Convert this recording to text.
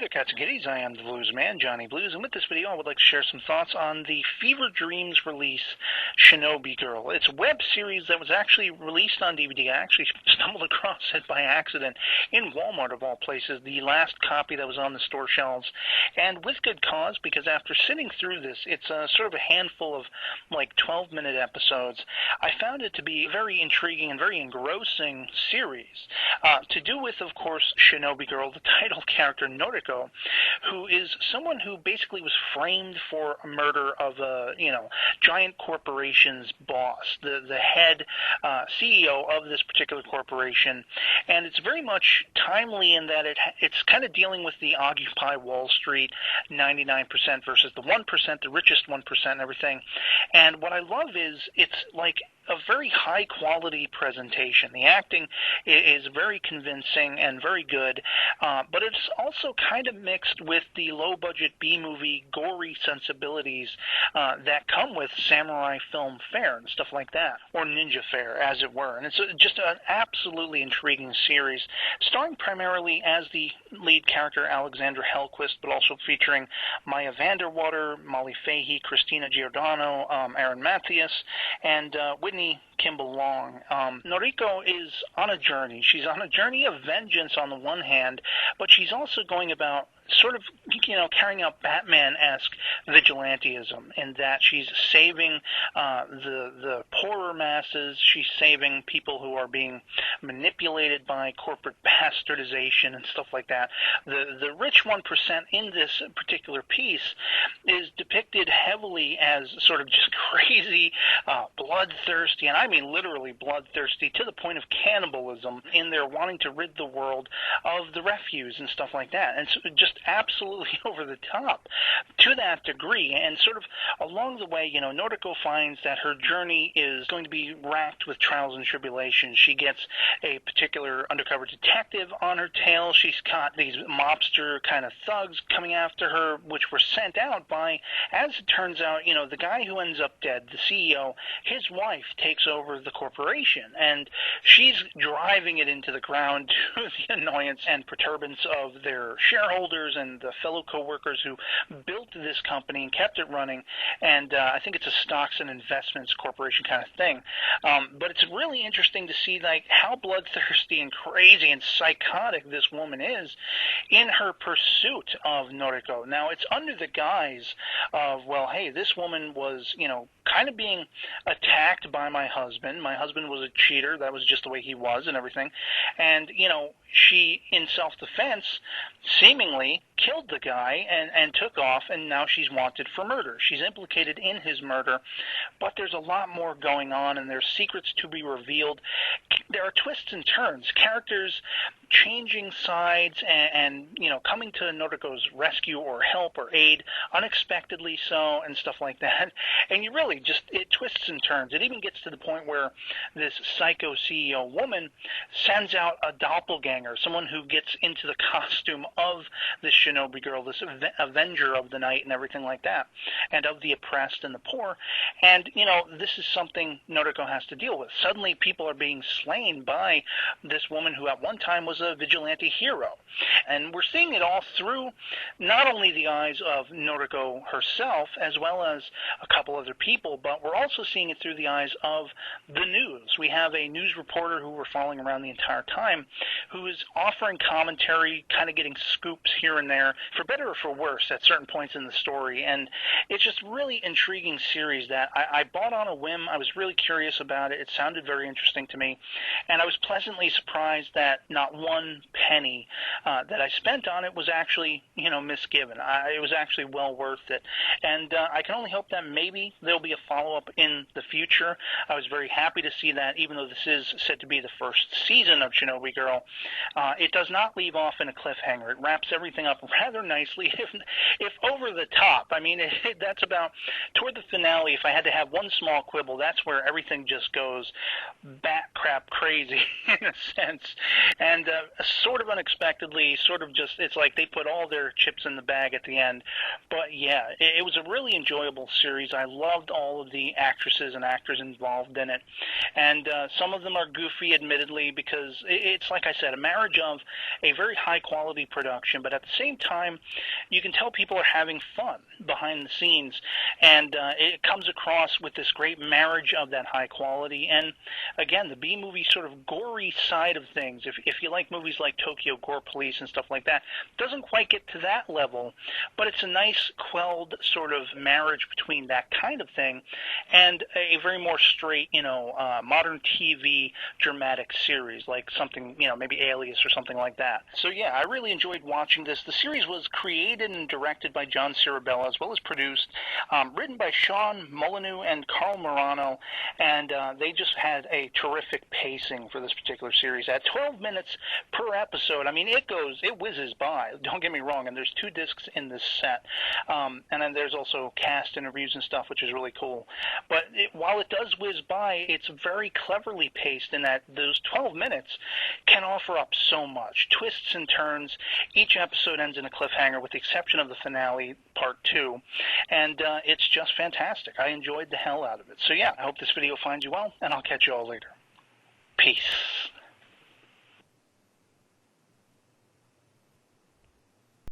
there, cats and kitties. I am the Blues Man, Johnny Blues, and with this video I would like to share some thoughts on the Fever Dreams release, Shinobi Girl. It's a web series that was actually released on DVD. I actually stumbled across it by accident in Walmart, of all places, the last copy that was on the store shelves, and with good cause, because after sitting through this, it's sort of a handful of, 12-minute episodes. I found it to be a very intriguing and very engrossing series, to do with, of course, Shinobi Girl, the title character, Noriko, who is someone who basically was framed for a murder of a, giant corporation's boss, the head CEO of this particular corporation. And it's very much timely in that it's kind of dealing with the Occupy Wall Street 99% versus the 1%, the richest 1% and everything. And what I love is it's like a very high-quality presentation. The acting is very convincing and very good, but it's also kind of mixed with the low-budget B-movie gory sensibilities that come with samurai film fare and stuff like that, or ninja fare, as it were. And it's just an absolutely intriguing series, starring primarily as the lead character Alexandra Hellquist, but also featuring Maya Vanderwater, Molly Fahey, Christina Giordano, Aaron Mathias, and Whitney Kimball Long. Noriko is on a journey. She's on a journey of vengeance on the one hand, but she's also going about sort of, carrying out Batman-esque vigilantism in that she's saving the poorer masses. She's saving people who are being manipulated by corporate bastardization and stuff like that. The rich 1% in this particular piece is depicted heavily as sort of just crazy, bloodthirsty, and I mean literally bloodthirsty, to the point of cannibalism in their wanting to rid the world of the refuse and stuff like that. And so just absolutely over the top to that degree. And sort of along the way, Noriko finds that her journey is going to be racked with trials and tribulations. She gets a particular undercover detective on her tail. She's got these mobster kind of thugs coming after her, which were sent out by, as it turns out, the guy who ends up dead, the CEO, his wife takes over the corporation, and she's driving it into the ground to the annoyance and perturbance of their shareholders and the fellow co-workers who built this company and kept it running. And I think it's a stocks and investments corporation kind of thing. But it's really interesting to see how bloodthirsty and crazy and psychotic this woman is in her pursuit of Noriko. Now, it's under the guise of, well, hey, this woman was, kind of being attacked by my husband. My husband was a cheater. That was just the way he was and everything. And, she, in self-defense, seemingly killed the guy and took off, and now she's wanted for murder. She's implicated in his murder, but there's a lot more going on, and there's secrets to be revealed. There are twists and turns, characters changing sides and coming to Noriko's rescue or help or aid unexpectedly so and stuff like that. And you really it twists and turns. It even gets to the point where this psycho CEO woman sends out a doppelganger, someone who gets into the costume of this Shinobi Girl, this avenger of the night and everything like that, and of the oppressed and the poor. And, this is something Noriko has to deal with. Suddenly people are being slain by this woman who at one time was a vigilante hero. And we're seeing it all through not only the eyes of Noriko herself, as well as a couple other people, but we're also seeing it through the eyes of the news. We have a news reporter who we're following around the entire time who is offering commentary, kind of getting scoops here and there, for better or for worse, at certain points in the story. And it's just really intriguing series that I bought on a whim. I was really curious about it. It sounded very interesting to me. And I was pleasantly surprised that not one penny that I spent on it was actually, misgiven. It was actually well worth it. And I can only hope that maybe there'll be a follow-up in the future. I was very happy to see that, even though this is said to be the first season of Shinobi Girl, it does not leave off in a cliffhanger. It wraps everything up rather nicely, if over the top. I mean, that's about, toward the finale, if I had to have one small quibble, that's where everything just goes bat crap crazy, in a sense. And sort of unexpectedly, sort of just, it's like they put all their chips in the bag at the end. But yeah, it was a really enjoyable series. I loved all of the actresses and actors involved in it. And some of them are goofy, admittedly, because it's like I said, marriage of a very high-quality production, but at the same time, you can tell people are having fun behind the scenes, and it comes across with this great marriage of that high quality, and again, the B-movie sort of gory side of things. If you like movies like Tokyo Gore Police and stuff like that, doesn't quite get to that level, but it's a nice, quelled sort of marriage between that kind of thing and a very more straight, modern TV dramatic series, like something, maybe Alias or something like that. So yeah, I really enjoyed watching this. The series was created and directed by John Cirabella, as well as produced, written by Sean Molyneux and Carl Morano, and they just had a terrific pacing for this particular series. At 12 minutes per episode, it whizzes by, don't get me wrong, and there's 2 discs in this set, and then there's also cast interviews and stuff, which is really cool. But while it does whiz by, it's very cleverly paced in that those 12 minutes can offer up so much. Twists and turns. Each episode ends in a cliffhanger with the exception of the finale, part 2. And it's just fantastic. I enjoyed the hell out of it. So yeah, I hope this video finds you well, and I'll catch you all later. Peace.